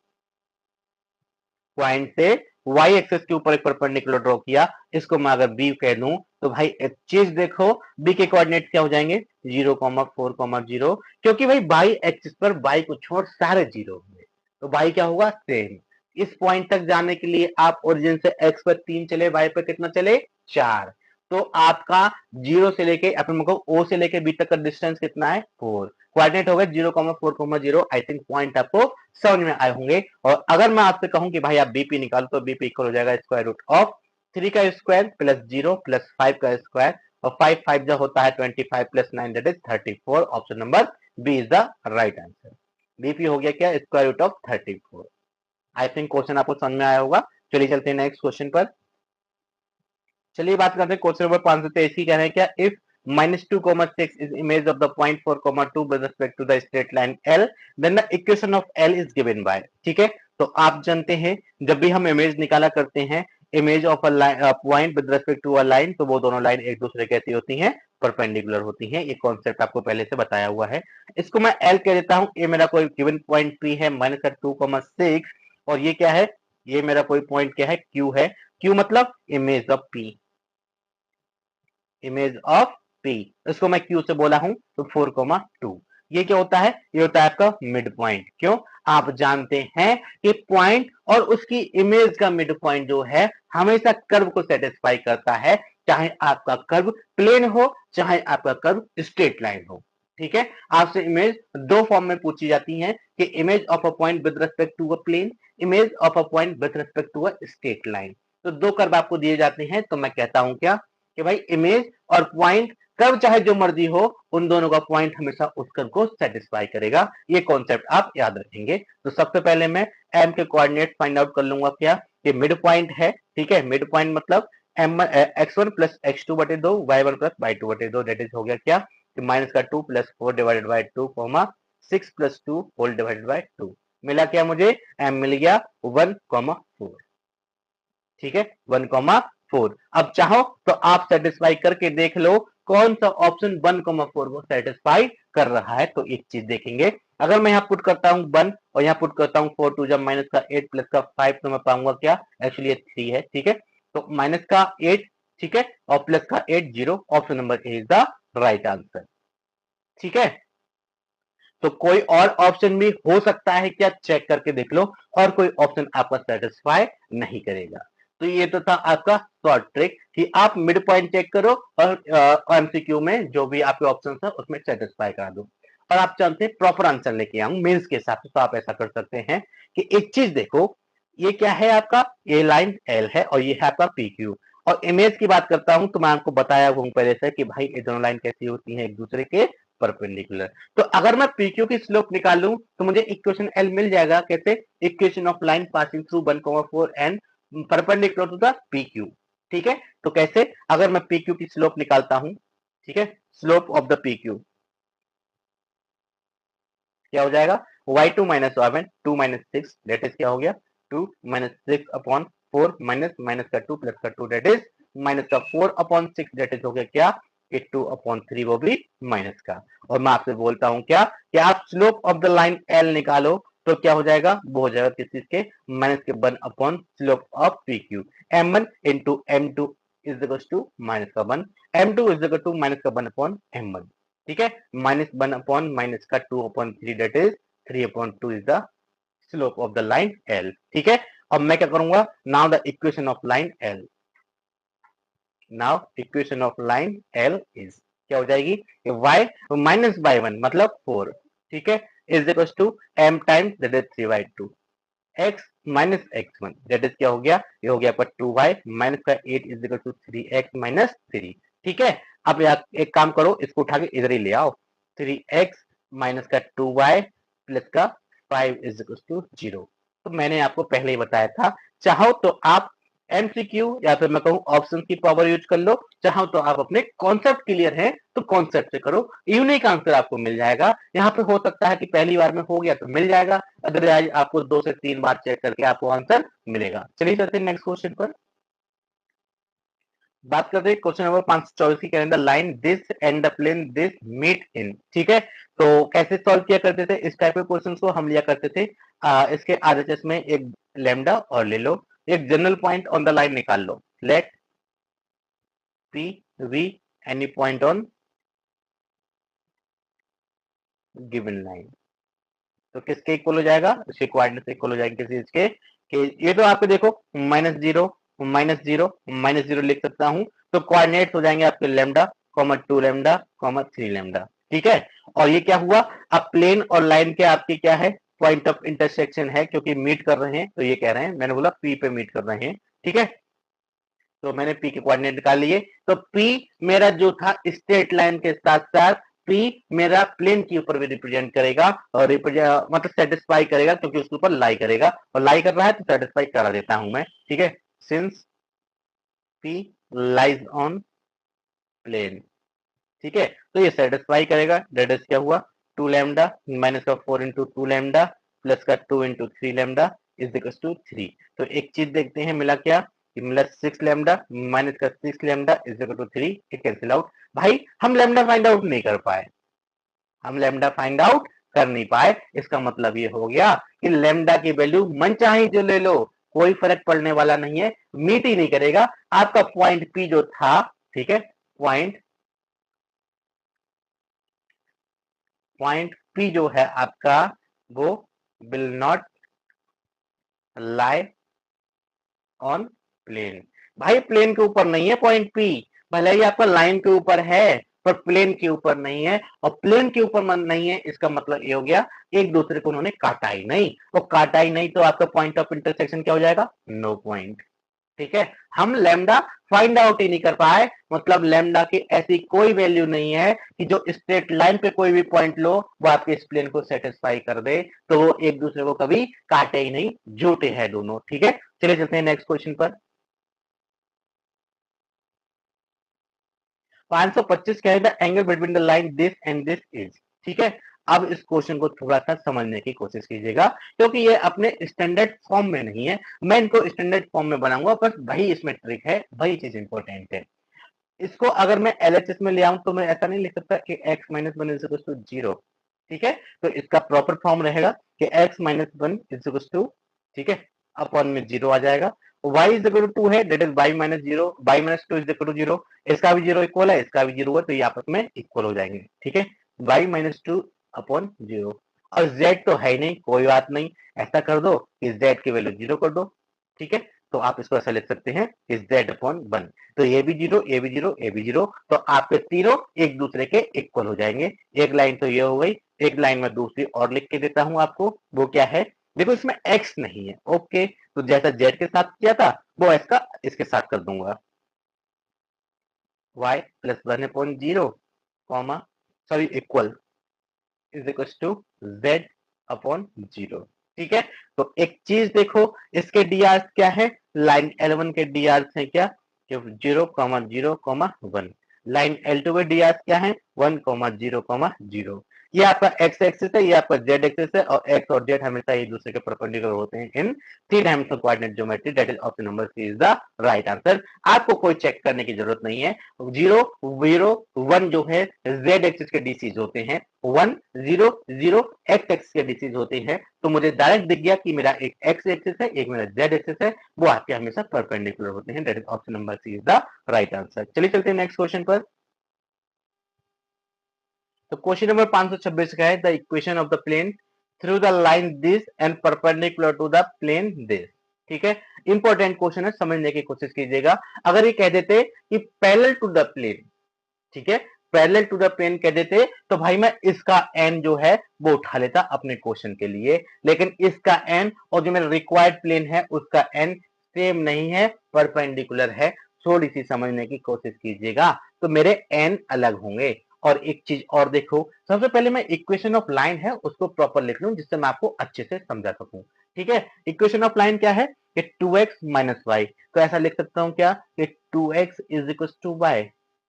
पॉइंट से y एक्सिस के ऊपर एक परपेंडिकुलर ड्रॉ किया, इसको मैं अगर b कह दूं तो भाई एक चीज देखो, b के कोऑर्डिनेट क्या हो जाएंगे 0,4,0, क्योंकि भाई बाई एक्सिस पर बाई को छोड़ सारे जीरो होंगे, तो बाई क्या होगा सेम। इस पॉइंट तक जाने के लिए आप ओरिजिन से x पर 3 चले, y पर कितना चले 4, तो आपका जीरो से लेके अपन मतलब ओ से लेके बी तक का डिस्टेंस कितना है 4, कोऑर्डिनेट हो गए 0,4,0। आई थिंक पॉइंट आपको समझ में आए होंगे। और अगर मैं आपसे कहूं कि भाई आप बीपी निकालो तो बीपी इक्वल हो जाएगा स्क्वायर रूट ऑफ 3 का स्क्वायर प्लस 0 प्लस 5 का स्क्वायर, और 5 5 जो होता है 25 plus 9 that is 34। Option number B is the right answer. बीपी हो गया क्या square root of 34। I think question आपको समझ में आया होगा। चलिए चलते हैं नेक्स्ट क्वेश्चन पर। चलिए बात करते हैं क्वेश्चन नंबर 523 कह रहे हैं क्या, if -2,6 is image of the point 4,2 with respect to the straight line L, then the equation of L is given by। ठीक है, तो आप जानते हैं जब भी हम इमेज निकाला करते हैं image of a point with respect to a line, तो वो दोनों लाइन एक दूसरे कैसी होती हैं परपेंडिकुलर होती हैं। ये कॉन्सेप्ट आपको पहले से बताया हुआ है। इसको मैं L कह देता हूं, ये मेरा कोई गिवन पॉइंट P है -2,6, और ये क्या है, ये मेरा कोई पॉइंट क्या है Q है। Q मतलब image of P, image of P, इसको मैं Q से बोला हूं तो 4,2। ये क्या होता है, ये होता है आपका मिड पॉइंट। क्यों, आप जानते हैं कि पॉइंट और उसकी इमेज का मिड पॉइंट जो है हमेशा कर्व को सेटिस्फाई करता है, चाहे आपका कर्व प्लेन हो चाहे आपका कर्व स्ट्रेट लाइन हो। ठीक है, आपसे इमेज दो फॉर्म में पूछी जाती है कि image of a point with respect to a plane, image of a point with respect to a straight line. तो दो कर्व आपको दिए जाते हैं, तो मैं कहता हूं क्या कि भाई इमेज और पॉइंट कर्व चाहे जो मर्जी हो, उन दोनों का पॉइंट हमेशा उस कर्व को सेटिस्फाई करेगा। ये कॉन्सेप्ट आप याद रखेंगे। तो सबसे पहले मैं एम के कोऑर्डिनेट फाइंड आउट कर लूंगा क्या, कि मिड पॉइंट है। ठीक है, मिड पॉइंट मतलब एम x1 प्लस x2 बटे 2, y1 प्लस y2 बटे 2, डेट इज हो गया क्या कि माइनस का 2 plus 4 divided by 2 6 plus 2 whole divided by 2, मिला क्या मुझे, एम मिल गया 1,4। ठीक है, 1,4। अब चाहो तो आप सेटिस्फाई करके देख लो कौन सा ऑप्शन 1,4 को सेटिस्फाई कर रहा है। तो एक चीज देखेंगे, अगर मैं यहाँ पुट करता हूँ 1 और यहाँ पुट करता हूँ 4, 2 जब माइनस का 8 प्लस का 5, तो मैं पाऊंगा क्या, एक्चुअली 3 है। ठीक है, तो माइनस का 8, ठीक है, और प्लस का 8 0, option number A is the right answer. ठीक है, तो कोई और ऑप्शन भी हो सकता है क्या, चेक करके देख लो, और कोई ऑप्शन आपका सेटिस्फाई नहीं करेगा। तो ये तो था आपका शॉर्ट ट्रिक कि आप मिड पॉइंट चेक करो और एमसीक्यू में जो भी आपके ऑप्शन है उसमें सेटिस्फाई करा दो, और आप चाहते हैं प्रॉपर आंसर लेके आऊं मेंस के हिसाब से, तो आप ऐसा कर सकते हैं कि एक चीज देखो, ये क्या है आपका, ये लाइन एल है और ये है आपका पी क्यू। और इमेज की बात करता हूं तो मैं आपको बताया हूं पहले से कि भाई ये दोनों लाइन कैसी होती हैं एक दूसरे के परपेंडिकुलर। तो अगर मैं PQ की स्लोप निकालूं तो मुझे इक्वेशन L मिल जाएगा, कैसे, equation of line passing through 1,4 and perpendicular to the PQ। ठीक है, तो कैसे, अगर मैं PQ की स्लोप निकालता हूं, ठीक है, स्लोप ऑफ द PQ क्या हो जाएगा, y2 minus y1 2 minus 6 date is क्या हो गया 2 माइनस 6 अपॉन 4 माइनस माइनस का 2 प्लस का 2 डेट इज माइनस का 4 अपॉन 6 डेट इज हो गया क्या कि 2 अपॉन 3, वो भी माइनस का। और मैं आपसे बोलता हूं क्या कि आप slope of the line L निकालो तो क्या हो जाएगा, वो हो जाएगा किस चीज के, माइनस के 1 upon slope of PQ, m1 into m2 is equal to minus का 1, m2 is equal to minus का 1 अपॉन m1। ठीक है, माइनस 1 अपॉन माइनस का 2 upon 3 that is 3 upon 2 is the slope of the line L। ठीक है, अब मैं क्या करूंगा, now the equation of line L, now equation of line L is क्या हो जाएगी, y माइनस बाई 1 मतलब 4, ठीक है, is equal to m times that is 3/2 x minus x1 that is क्या हो गया, ये हो गया आपका 2y माइनस का 8 is equal to 3x minus 3। ठीक है, अब एक काम करो, इसको उठा के इधर ही ले आओ, 3x माइनस का 2y प्लस का 5 इज इक्वल टू 0। तो मैंने आपको पहले ही बताया था, चाहो तो आप एमसीक्यू या फिर मैं कहूं ऑप्शन की पावर यूज कर लो, चाहो तो आप अपने कॉन्सेप्ट क्लियर है तो कॉन्सेप्ट से करो, यूनिक आंसर आपको मिल जाएगा। यहाँ पे हो सकता है कि पहली बार में हो गया तो मिल जाएगा, अदरवाइज आपको 2 से 3 बार चेक करके आपको आंसर मिलेगा। चलिए चलते हैं नेक्स्ट क्वेश्चन पर। बात करते हैं क्वेश्चन नंबर 524 की, कहने line this and the plane this meet in. ठीक है, तो कैसे सॉल्व किया करते थे इस टाइप के क्वेश्चन को, हम लिया करते थे इसके आरएचएस में एक लेमडा और ले लो, एक general point on the line निकाल लो, let P be any point on given line, तो किसके इक्वल हो जाएगा, उसके कोऑर्डिनेट से इक्वल हो जाएंगे किसी इसके, कि ये तो आपके देखो -0 लिख सकता हूं, तो कोऑर्डिनेट्स हो जाएंगे आपके lambda comma 2 lambda comma 3 lambda, ठीक है। और ये क्या हुआ, अब प्लेन और लाइन के आपके क्या है, पॉइंट ऑफ इंटरसेक्शन है, क्योंकि मीट कर रहे हैं, तो ये कह रहे हैं, मैंने बोला पी पे मीट कर रहे हैं, ठीक है। तो मैंने पी के कोऑर्डिनेट निकाल लिए, तो पी मेरा जो था स्ट्रेट लाइन के साथ साथ पी मेरा प्लेन के ऊपर भी रिप्रेजेंट करेगा, और मतलब सेटिस्फाई करेगा, क्योंकि उसके ऊपर लाई करेगा, और लाई कर रहा है तो सेटिस्फाई करा देता हूं मैं, ठीक है। Since P lies on plane, ठीक है, तो ये सेटिस्फाई करेगा, डेट इज क्या हुआ, 2 लैम्डा माइनस का 4 इंटू 2 लैम्डा प्लस का 2 into 3 lambda is equal to 3। तो एक चीज देखते हैं मिला क्या, कि मिला 6 लैम्डा माइनस का 6 लैम्डा इज इक्वल टू 3, ये कैंसिल आउट। भाई हम लैम्डा फाइंड आउट नहीं कर पाए, हम लैम्डा फाइंड आउट कर नहीं पाए, इसका मतलब ये हो गया कि लैम्डा की वैल्यू मन चाहे जो ले लो, कोई फर्क पड़ने वाला नहीं है, मीट ही नहीं करेगा आपका पॉइंट पी जो था, ठीक है। पॉइंट पॉइंट पी जो है आपका, वो will not lie on plane. भाई प्लेन के ऊपर नहीं है पॉइंट पी, भले ही आपका लाइन के ऊपर है, पर प्लेन के ऊपर नहीं है, और प्लेन के ऊपर नहीं है, इसका मतलब ये हो गया एक दूसरे को उन्होंने काटा ही नहीं, और काटा ही नहीं तो आपका पॉइंट ऑफ इंटरसेक्शन क्या हो जाएगा, नो पॉइंट, ठीक है। हम लैम्डा फाइंड आउट ही नहीं कर पाए, मतलब लैम्डा की ऐसी कोई वैल्यू नहीं है कि जो स्ट्रेट लाइन पे कोई भी पॉइंट लो वो आपके इस प्लेन को सेटिस्फाई कर दे, तो वो एक दूसरे को कभी काटे ही नहीं, जुटे हैं दोनों, ठीक है। चलिए चलते हैं नेक्स्ट क्वेश्चन पर। 525 क्या है, the angle between the line this and this is, ठीक है। अब इस क्वेश्चन को थोड़ा सा समझने की कोशिश कीजिएगा, क्योंकि ये अपने स्टैंडर्ड फॉर्म में नहीं है, मैं इनको स्टैंडर्ड फॉर्म में बनाऊंगा, बस वही इसमें ट्रिक है, वही चीज इंपॉर्टेंट है। इसको अगर मैं एलएचएस में ले आऊं तो मैं ऐसा नहीं लिख सकता कि x minus one is to zero, ठीक है। तो इसका प्रॉपर फॉर्म रहेगा कि x minus one is to, ठीक है, अपॉन में जीरो आ जाएगा। y इज इक्वल टू है, that is y minus zero, y minus two is equal to zero, इसका भी जीरो इक्वल है, इसका भी जीरो है, तो ये आपस में इक्वल हो जाएंगे, ठीक है। y minus two upon zero, और z तो है ही नहीं, कोई बात नहीं, ऐसा कर दो कि z की वैल्यू जीरो कर दो, ठीक है। तो आप इसको ऐसा लिख सकते हैं कि z अपॉन वन, तो ये भी जीरो, ये भी जीरो, ये भी जीरो, तो आपके तीनों एक दूसरे के इक्वल हो जाएंगे। एक लाइन तो ये हो गई, एक लाइन में दूसरी और लिख के देता हूं आपको, वो क्या है, देखो इसमें x नहीं है, ओके, तो जैसा z के साथ किया था वो इसका इसके साथ कर दूंगा, y plus one upon zero comma, sorry equal, is equal to z upon zero, ठीक है। तो एक चीज देखो, इसके डी क्या है, लाइन L1 के डी है क्या, zero comma zero comma one, line L2 के डी क्या है, वन कॉमा जीरो, ये आपका x एक्सिस है, ये आपका z एक्सिस है, और x और z हमेशा एक दूसरे के परपेंडिकुलर होते हैं in three dimensional coordinate geometry, that is option number C is the right answer. आपको कोई चेक करने की जरूरत नहीं है, जीरो जीरो वन जो है z एक्सिस के डीसीज होते हैं, one zero zero x axis के डीसीज होते हैं, तो मुझे डायरेक्ट दिख गया कि मेरा एक एक्स एक्सिस है, एक मेरा जेड एक्सिस है, वो आपके हमेशा परपेंडिकुलर होते हैं, that is option number C is the right answer. चलिए चलते हैं नेक्स्ट क्वेश्चन पर। तो क्वेश्चन नंबर 526 का है, the equation of the plane through the line this and perpendicular to the plane this, ठीक है। इंपॉर्टेंट क्वेश्चन है, समझने की कोशिश कीजिएगा। अगर ये कह देते कि पैरेलल टू द प्लेन, ठीक है, पैरेलल टू द प्लेन कह देते तो भाई मैं इसका एन जो है वो उठा लेता अपने क्वेश्चन के लिए, लेकिन इसका एन और जो मेरा रिक्वायर्ड प्लेन है उसका एन सेम नहीं है, परपेंडिकुलर है, थोड़ी सी समझने की कोशिश कीजिएगा, तो मेरे एन अलग होंगे। और एक चीज और देखो, सबसे पहले मैं इक्वेशन ऑफ लाइन है उसको प्रॉपर लिख लूं, जिससे मैं आपको अच्छे से समझा सकूं, ठीक है। इक्वेशन ऑफ लाइन क्या है, कि 2x माइनस वाई, तो ऐसा लिख सकता हूं क्या, कि 2x is equal to Y,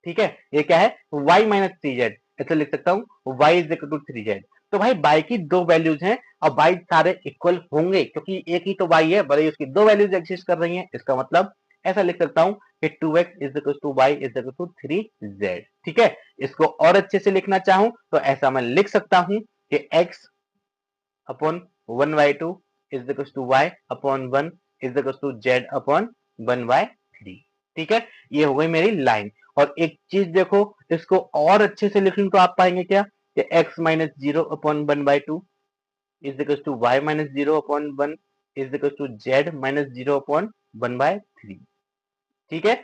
ठीक है। ये क्या है, y माइनस थ्री जेड, ऐसे लिख सकता हूँ y is equal to three Z. तो भाई y की दो वैल्यूज हैं, और y सारे इक्वल होंगे, क्योंकि एक ही तो y है, भले ही उसकी दो वैल्यूज एग्जिस्ट कर रही हैं, इसका मतलब ऐसा लिख सकता हूँ कि 2x is equal to Y is equal to three Z, ठीक है। इसको और अच्छे से लिखना चाहूं तो ऐसा मैं लिख सकता हूं कि x upon one by two is equal to Y upon one is equal to Z upon 1/3। ठीक है, ये हो गई मेरी लाइन। और एक चीज देखो, इसको और अच्छे से लिख लूं तो आप पाएंगे क्या कि x minus 0 upon 1/2 is equal to y minus 0 upon 1 is equal to Z minus 0 upon 1/3। ठीक है,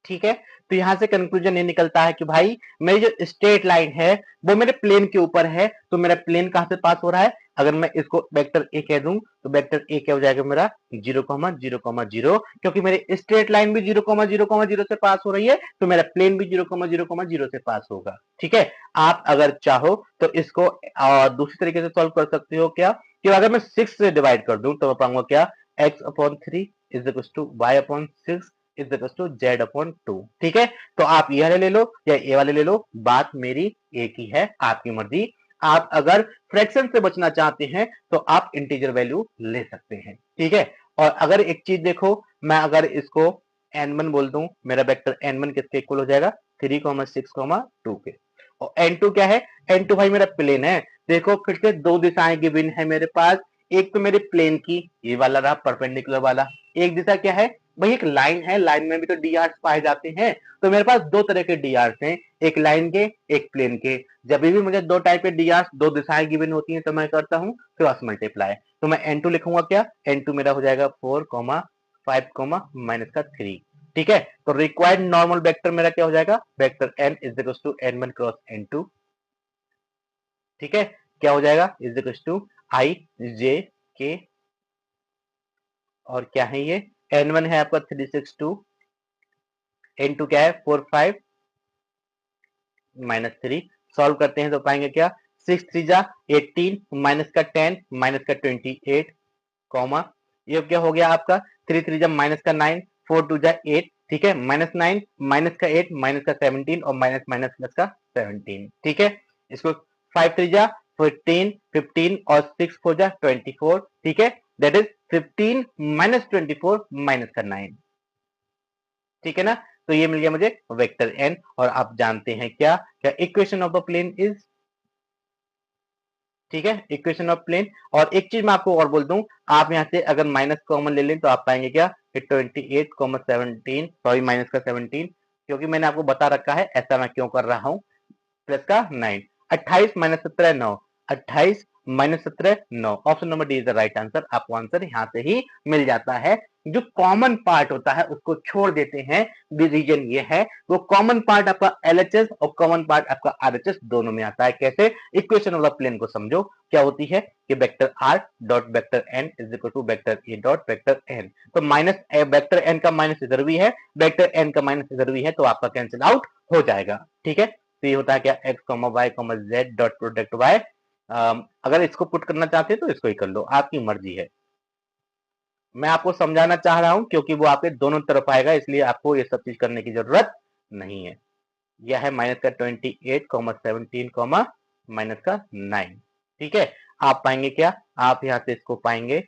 ठीक है। तो यहां से कंक्लूजन ये निकलता है कि भाई मेरी जो स्ट्रेट लाइन है वो मेरे प्लेन के ऊपर है, तो मेरा प्लेन कहां से पास हो रहा है? अगर मैं इसको वेक्टर ए कह दूं तो वेक्टर ए क्या हो जाएगा मेरा 0,0,0, क्योंकि मेरी स्ट्रेट लाइन भी 0,0,0 से पास हो रही है, तो मेरा प्लेन भी 0,0,0 से पास होगा। ठीक है, आप अगर चाहो तो इसको दूसरी तरीके से सॉल्व कर सकते हो क्या कि अगर मैं 6 से डिवाइड कर दूं तो मैं पाऊंगा क्या x/3 is equal to y/6 is equal to Z upon 2। ठीक है, तो आप ये वाले ले लो या ये वाले ले लो, बात मेरी एक ही है, आपकी मर्जी। आप अगर फ्रैक्शन से बचना चाहते हैं तो आप इंटीजर वैल्यू ले सकते हैं। ठीक है, और अगर एक चीज देखो, मैं अगर इसको n1 बोल दूं, मेरा वेक्टर n1 किसके इक्वल हो जाएगा 3,6,2 के। और n2 क्या है? n2 भाई मेरा प्लेन है। देखो फिर से दो दिशाएं गिवन है मेरे पास, एक तो मेरे प्लेन की ये वाला रहा परपेंडिकुलर वाला, एक दिशा क्या है भाई एक लाइन है, लाइन में भी तो डी आर्स पाए जाते हैं, तो मेरे पास दो तरह के डी आर्स हैं, एक लाइन के एक प्लेन के। जब भी मुझे दो टाइप के डी आर्स दो दिशाएं गिवन होती हैं तो मैं करता हूँ क्रॉस मल्टीप्लाई। तो मैं n2 लिखूंगा क्या, n2 मेरा हो जाएगा 4,5,-3। ठीक है, तो रिक्वायर्ड नॉर्मल वेक्टर मेरा क्या हो जाएगा, vector n is equal to n1 cross n2। ठीक है, क्या हो जाएगा is equal to i j k, और क्या है ये n1 है आपका 362, n2 क्या है 4,5 माइनस 3। सॉल्व करते हैं तो पाएंगे क्या 6 3 जा 18 माइनस का 10 माइनस का 28 कॉमा, ये क्या हो गया आपका 3 3 जा माइनस का 9 4 2 जा 8। ठीक है, -9 माइनस का 8 माइनस का 17 और माइनस माइनस प्लस का 17। ठीक है, इसको 5 3 जा 15 15 और 6 4 जा 24। ठीक है, दैट इज 15 माइनस 24 माइनस का 9। ठीक है ना, तो ये मिल गया मुझे वेक्टर n। और आप जानते हैं क्या क्या equation of the plane is, ठीक है, इक्वेशन ऑफ प्लेन। और एक चीज मैं आपको और बोल दूं, आप यहां से अगर माइनस कॉमन ले लें तो आप पाएंगे क्या 28,17, सॉरी माइनस का 17, क्योंकि मैंने आपको बता रखा है ऐसा मैं क्यों कर रहा हूं, प्लस का 9 28 minus 17 9 28 minus 17 9। Option number D is the right answer. आपको आंसर यहां से ही मिल जाता है। जो कॉमन पार्ट होता है उसको छोड़ देते हैं, रीजन ये है वो कॉमन पार्ट आपका एलएचएस और कॉमन पार्ट आपका आरएचएस दोनों में आता है। कैसे? इक्वेशन ऑफ द प्लेन को समझो क्या होती है कि vector R dot vector N is equal to vector A dot vector N. तो माइनस वेक्टर एन का माइनस इधर भी है, वेक्टर एन का माइनस इधर भी है, तो आपका कैंसिल आउट हो जाएगा। ठीक है, तो ये होता है क्या x, y, z dot product y। अगर इसको पुट करना चाहते हैं तो इसको ही कर लो, आपकी मर्जी है। मैं आपको समझाना चाह रहा हूं क्योंकि वो आपके दोनों तरफ आएगा, इसलिए आपको ये सब चीज करने की जरूरत नहीं है। यह है माइनस का 28,17, माइनस का 9। ठीक है, आप पाएंगे क्या, आप यहां से इसको पाएंगे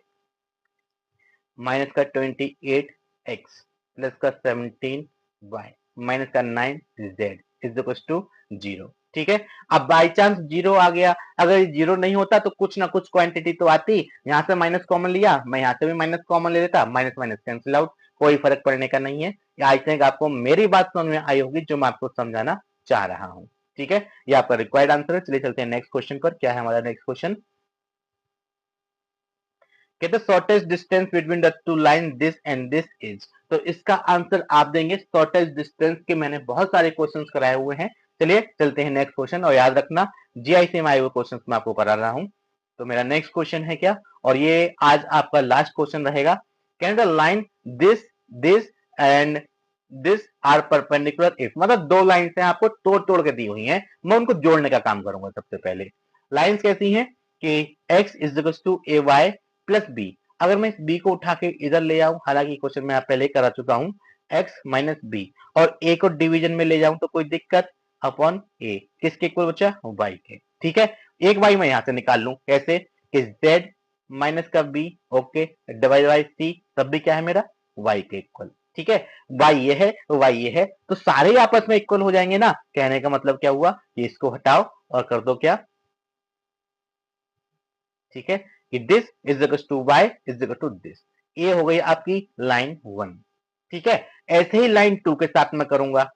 माइनस का 28x प्लस का 17y माइनस का 9z इज इक्वल टू 0। ठीक है, अब बाई चांस जीरो आ गया, अगर जीरो नहीं होता तो कुछ ना कुछ क्वांटिटी तो आती, यहां से माइनस कॉमन लिया, मैं यहां से भी माइनस कॉमन ले लेता, माइनस माइनस कैंसिल आउट, कोई फर्क पड़ने का नहीं है। आई थिंक आपको मेरी बात समझ में आई होगी जो मैं आपको समझाना चाह रहा हूं। ठीक है, ये आपका रिक्वायर्ड आंसर है। चलिए चलते हैं नेक्स्ट क्वेश्चन पर। क्या है हमारा नेक्स्ट क्वेश्चन? कहते shortest distance between the two line this and this is. तो इसका आंसर आप देंगे शॉर्टेस्ट डिस्टेंस के। मैंने बहुत सारे क्वेश्चंस कराए हुए हैं। चलिए चलते हैं नेक्स्ट क्वेश्चन, और याद रखना जीआईसी में आए हुए क्वेश्चंस मैं आपको करा रहा हूं। तो मेरा नेक्स्ट क्वेश्चन है क्या, और ये आज आपका लास्ट क्वेश्चन रहेगा। Can the line this this and this are perpendicular if, मतलब दो लाइन है आपको तोड़ तोड़ के दी हुई हैं, मैं उनको जोड़ने का काम करूंगा। सबसे पहले लाइंस कैसी हैं कि x is equal to A Y plus B. अगर मैं इस b को उठा के इधर ले आऊं, हालांकि क्वेश्चन में आप पहले ही करा चुका हूं, x माइनस बी, और a को डिवीजन में ले जाऊं तो कोई दिक्कत, अपॉन a किसके इक्वल बचा y के। ठीक है, एक y मैं यहां से निकाल लूं कैसे कि z माइनस का b okay divide by c, तब भी क्या है मेरा y के इक्वल। ठीक है, y ये है y ये है, तो सारे आपस में इक्वल हो जाएंगे ना। कहने का मतलब क्या हुआ कि इसको हटाओ और कर दो क्या, ठीक है, कि this is equal to Y is equal to this. ये हो गई आपकी लाइन 1, ठीक है। ऐसे ही लाइन 2 के साथ मैं करूंगा।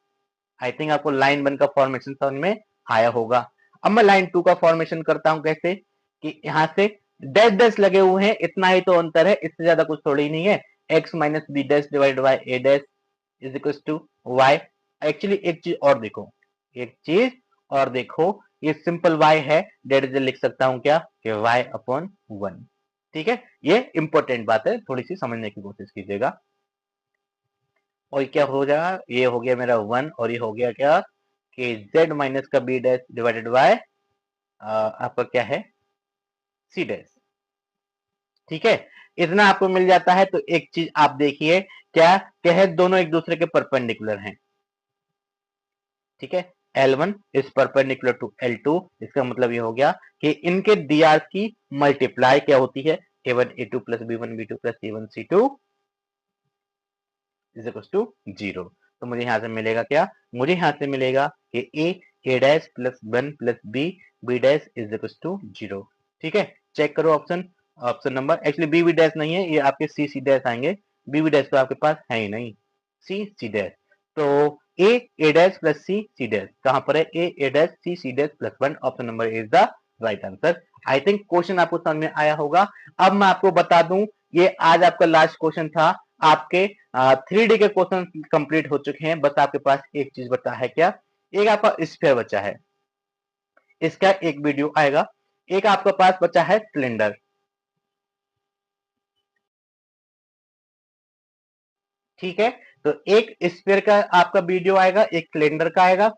आई थिंक आपको लाइन 1 का फॉर्मेशन समझ में आया होगा। अब मैं लाइन 2 का फॉर्मेशन करता हूं कैसे, कि यहां से डैश डैश लगे हुए हैं, इतना ही तो अंतर है, इससे ज्यादा कुछ थोड़ी नहीं है। x minus b dash divide by a dash is equal to y. Actually एक चीज और देखो, एक चीज और देखो, ये सिंपल y है, डेट इज लिख सकता हूं क्या, कि y अपॉन 1, ठीक है। ये इंपॉर्टेंट बात है, थोड़ी सी समझने की कोशिश कीजिएगा। और क्या हो जाएगा, ये हो गया मेरा 1, और ये हो गया क्या, कि z माइनस का बी डैश डिवाइडेड बाय आपका क्या है, सी डैश, ठीक है। इतना आपको मिल जाता है। तो एक चीज आप देखिए, क्या है, दोनों एक दूसरे के परपेंडिकुलर हैं, ठीक है। L1 is perpendicular to L2, इसका मतलब ये हो गया कि इनके dr की मल्टीप्लाई क्या होती है, a1 a2 plus b1 b2 plus c1 c2 is equal to 0। तो मुझे यहां से मिलेगा क्या, मुझे यहां से मिलेगा कि a डैश प्लस 1 प्लस b dash is equal to 0, ठीक है। चेक करो option, option number, actually b dash नहीं है, ये आपके c डैश आएंगे, b डैश तो आपके पास है ही नहीं, c डैश। तो a dash plus c dash कहां पर है, a dash c dash plus 1, option number is the right answer. I think question आपको समझ में आया होगा। अब मैं आपको बता दूं, ये आज आपका लास्ट क्वेश्चन था। आपके 3D के क्वेश्चन कंप्लीट हो चुके हैं, बस आपके पास एक चीज बचा है क्या, एक आपका स्फीयर बचा है, इसका एक वीडियो आएगा। एक आपके पास बचा है सिलेंडर, ठीक है। तो एक स्फीयर का आपका वीडियो आएगा, एक सिलेंडर का आएगा,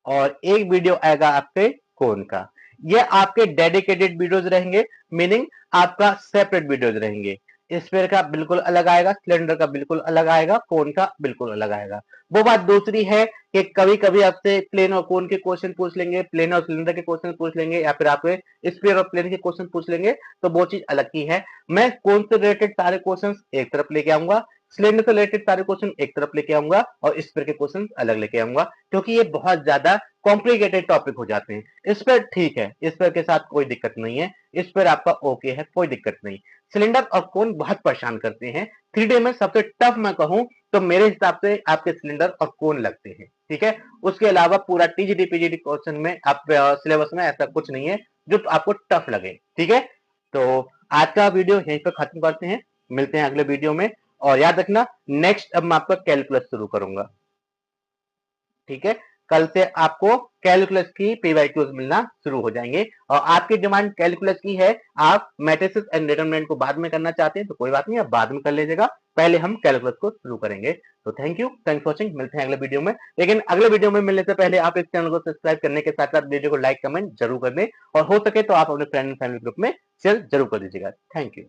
और एक वीडियो आएगा आपके कोन का। ये आपके डेडिकेटेड वीडियोज रहेंगे, मीनिंग आपका सेपरेट वीडियोज रहेंगे। स्फीयर का बिल्कुल अलग आएगा, सिलेंडर का बिल्कुल अलग आएगा, कोन का बिल्कुल अलग आएगा। वो बात दूसरी है कि कभी कभी आपसे प्लेन और कोन के क्वेश्चन पूछ लेंगे, प्लेन और सिलेंडर के क्वेश्चन पूछ लेंगे, या फिर आपके स्फीयर और प्लेन के क्वेश्चन पूछ लेंगे, तो वो चीज अलग की है। मैं कोन से रिलेटेड सारे क्वेश्चन एक तरफ लेके आऊंगा, सिलेंडर से रिलेटेड सारे क्वेश्चन एक तरफ लेके आऊंगा, और स्फीयर के क्वेश्चन अलग लेके आऊंगा, क्योंकि ये बहुत ज्यादा कॉम्प्लिकेटेड टॉपिक हो जाते हैं। इस पर ठीक है, इस पर के साथ कोई दिक्कत नहीं है, इस पर आपका ओके है, कोई दिक्कत नहीं। सिलेंडर और कोन बहुत परेशान करते हैं। 3D में सबसे टफ मैं कहूं तो मेरे हिसाब से आपके सिलेंडर और कोन लगते हैं, ठीक है। उसके अलावा पूरा टीजीडी पीजीडी क्वेश्चन में आप सिलेबस में ऐसा कुछ नहीं है जो आपको टफ लगे, ठीक है। तो आज का वीडियो यहीं पर खत्म करते हैं, मिलते हैं अगले वीडियो में। और याद रखना, नेक्स्ट अब मैं आपका कैलकुलस शुरू करूंगा, ठीक है। कल से आपको कैलकुलस की पीवाईक्यूज मिलना शुरू हो जाएंगे। और आपकी डिमांड कैलकुलस की है, आप मैट्रिसेस एंड डिटरमिनेंट को बाद में करना चाहते हैं तो कोई बात नहीं, आप बाद में कर लीजिएगा, पहले हम कैलकुलस को शुरू करेंगे। तो thank you, thanks for watching, मिलते हैं अगले वीडियो में। लेकिन अगले वीडियो में मिलने से पहले आप इस चैनल को सब्सक्राइब करने के साथ साथ वीडियो को लाइक कमेंट जरूर कर दें, और हो सके तो आप अपने फ्रेंड एंड फैमिली ग्रुप में शेयर जरूर कर दीजिएगा। Thank you.